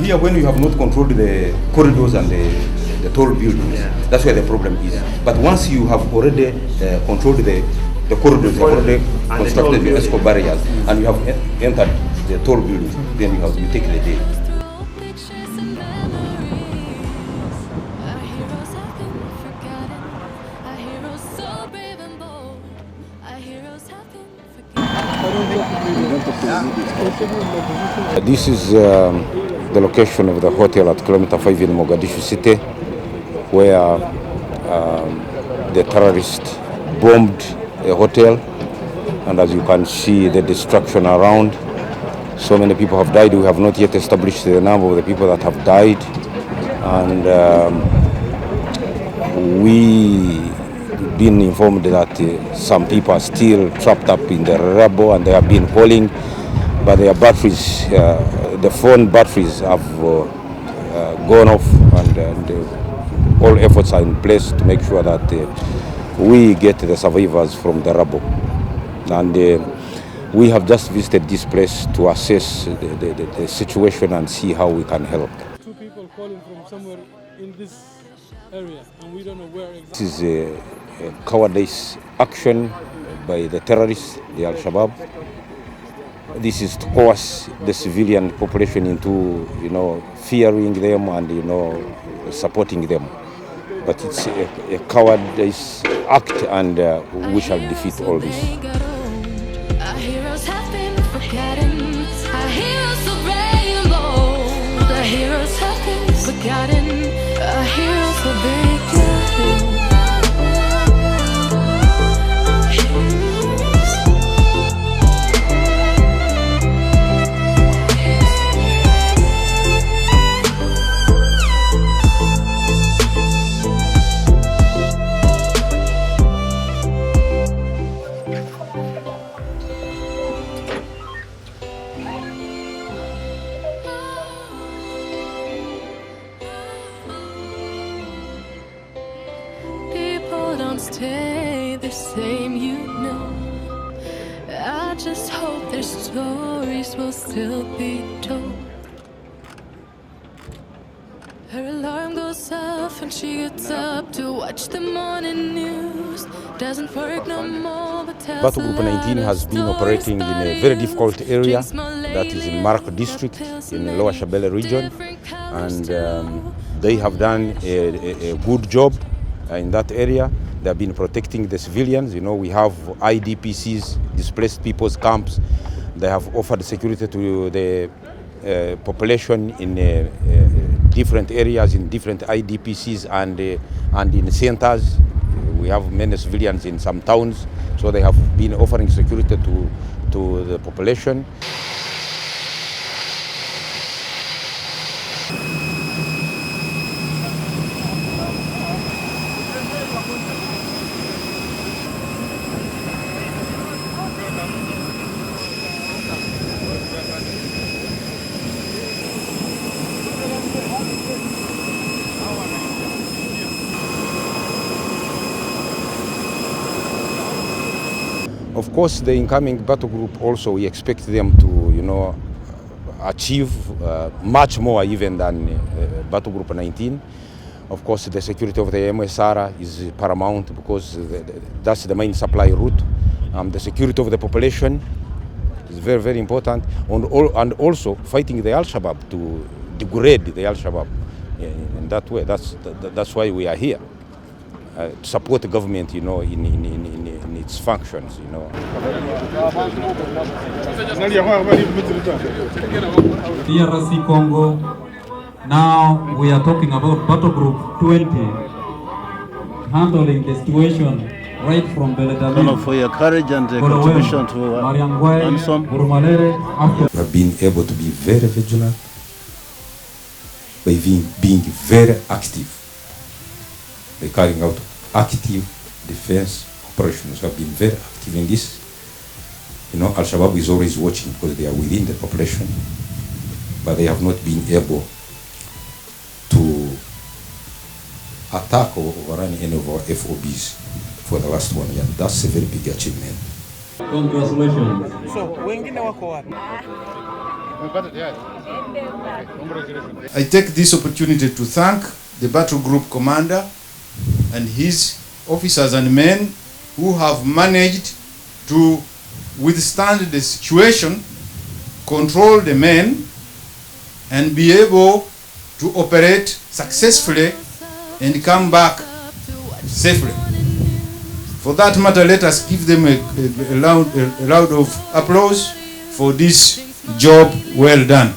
Here, when you have not controlled the corridors and the tall buildings, that's where the problem is. But once you have already controlled the corridors, you have already constructed the escort barriers, and you have entered the tall buildings, then you take the day. This is the location of the hotel at kilometer 5 in Mogadishu city, where the terrorists bombed a hotel, and as you can see the destruction around. So many people have died. We have not yet established the number of the people that have died, and we been informed that some people are still trapped up in the rubble, and they have been calling, but their batteries, the phone batteries have gone off, and all efforts are in place to make sure that we get the survivors from the rubble. And we have just visited this place to assess the situation and see how we can help. Two people calling from somewhere in this area, and we don't know where exactly. This is a cowardice action by the terrorists, the Al-Shabaab. This is to coerce the civilian population into, fearing them and, supporting them. But it's a cowardice act, and we shall defeat all this. Our heroes have been forgotten. Our heroes are rainbow. The heroes have been forgotten. Our heroes are forgotten. Don't stay the same, I just hope their stories will still be told. Her alarm goes off and she gets up to watch the morning news. Doesn't work no more, but tells Battle Group 19 has been operating in a very difficult area that is in Marco district in the Lower Shabelle region, and they have done a good job in that area. They have been protecting the civilians. We have IDPCs, displaced people's camps. They have offered security to the population in different areas, in different IDPCs and in centers. We have many civilians in some towns, so they have been offering security to the population. Of course, the incoming battle group also, we expect them to, achieve much more even than battle group 19. Of course, the security of the MSR is paramount because that's the main supply route. The security of the population is very, very important, and also fighting the Al-Shabaab to degrade the Al-Shabaab in that way. That's why we are here. To support the government, in its functions, DRC Congo. Now we are talking about Battle Group 20, handling the situation right from Beledamil. For your courage and contribution to Ansom. We have been able to be very vigilant by being very active. By carrying out active defense operations. We have been very active in this. Al-Shabaab is always watching because they are within the population, but they have not been able to attack or overrun any of our FOBs for the last 1 year. That's a very big achievement. Congratulations. So, wengine wako wapi? I take this opportunity to thank the battle group commander and his officers and men who have managed to withstand the situation, control the men, and be able to operate successfully and come back safely. For that matter, let us give them a round of applause for this job well done.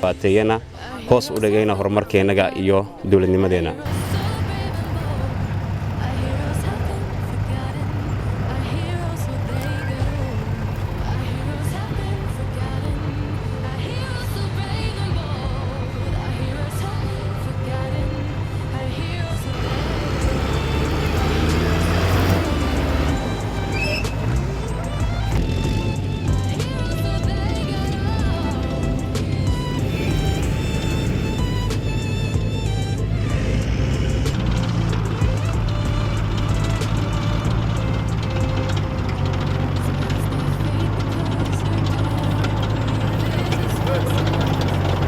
Baatayana hoos u dhagayna horumarkeenaga iyo dawladnimadeena.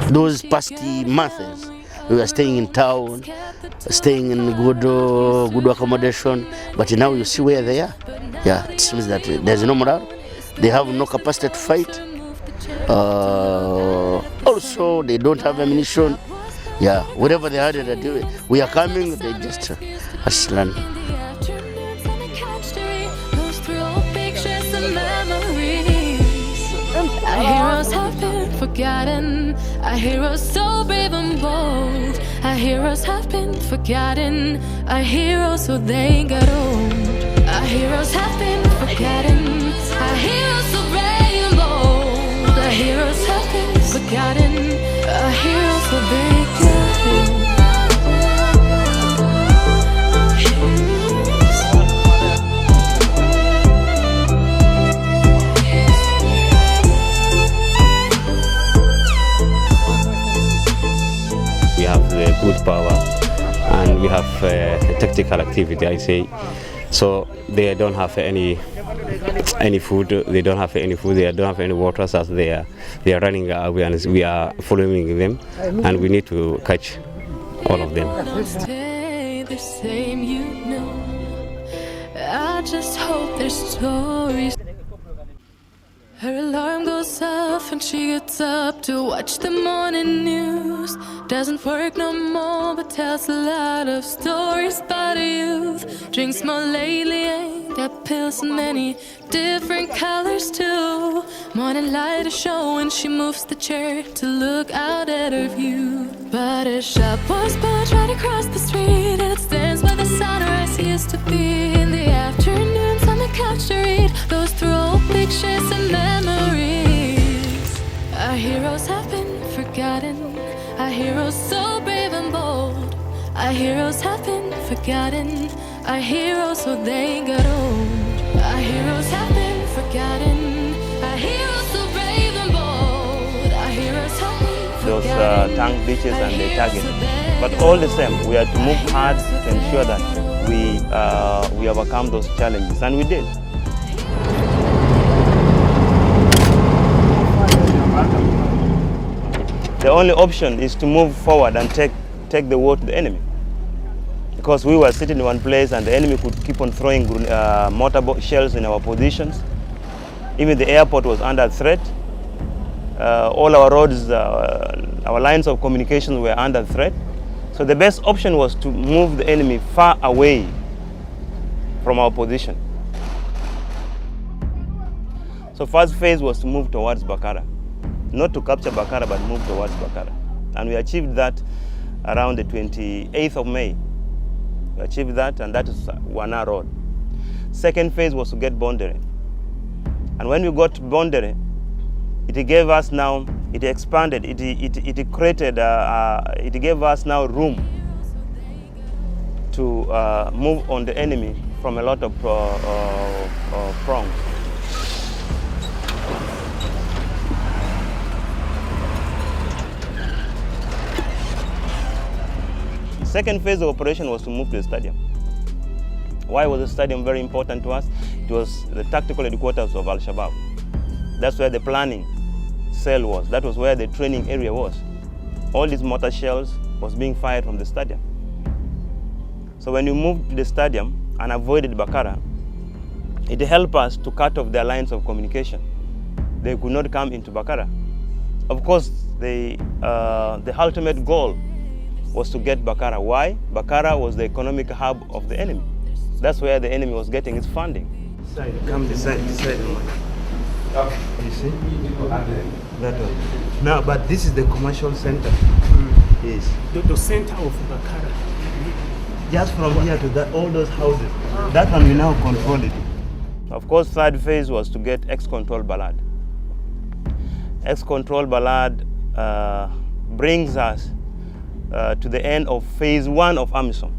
Those past months, we were staying in town, staying in good accommodation, but now you see where they are. Yeah, it seems that there's no morale. They have no capacity to fight. Also, they don't have ammunition. Yeah, whatever they had to do, we are coming, they just run. Our heroes have been forgotten. Our heroes so brave and bold. Our heroes have been forgotten. Our heroes so they got old. Our heroes have been forgotten. Our heroes so brave and bold. Our heroes have been forgotten. Our heroes so they got old. We have the good power and we have tactical activity, I say. So they don't have any food. They don't have any food. They don't have any water. As they are running away, and we are following them, and we need to catch all of them. Stay the same, you know. I just hope their stories. Her alarm goes off and she gets up to watch the morning news. Doesn't work no more but tells a lot of stories about a youth. Drinks more lately, ain't got pills in many different colors too. Morning light is showing, she moves the chair to look out at her view. But a shop was built right across the street, and it stands where the sunrise used to be. In the afternoons on the couch to read, goes through old pictures and memories. Our heroes have been forgotten. Our heroes so brave and bold. Our heroes have been forgotten. Our heroes so they got old. Our heroes have been forgotten. Our heroes so brave and bold. Our heroes have been forgotten. Those tank ditches and the target. But all the same, we had to move hard to ensure that we overcome those challenges, and we did. The only option is to move forward and take the war to the enemy. Because we were sitting in one place and the enemy could keep on throwing mortar shells in our positions. Even the airport was under threat. All our roads, our lines of communication were under threat. So the best option was to move the enemy far away from our position. So first phase was to move towards Bakara. Not to capture Bakara, but move towards Bakara. And we achieved that around the 28th of May. We achieved that, and that is Wana Road. Second phase was to get Bondere. And when we got Bondere, it gave us now, it expanded, it created, it gave us now room to move on the enemy from a lot of prongs. second phase of operation was to move to the stadium. Why was the stadium very important to us? It was the tactical headquarters of Al-Shabaab. That's where the planning cell was. That was where the training area was. All these mortar shells was being fired from the stadium. So when we moved to the stadium and avoided Bakara, it helped us to cut off their lines of communication. They could not come into Bakara. Of course, the ultimate goal was to get Bakara. Why? Bakara was the economic hub of the enemy. That's where the enemy was getting its funding. Come this side. Okay. You see? That one. Now, but this is the commercial center. Yes. The center of Bakara. Just from here to that, all those houses. That one we now control it. Of course, third phase was to get ex-control Balad. Ex-control Balad brings us to the end of phase 1 of AMISOM.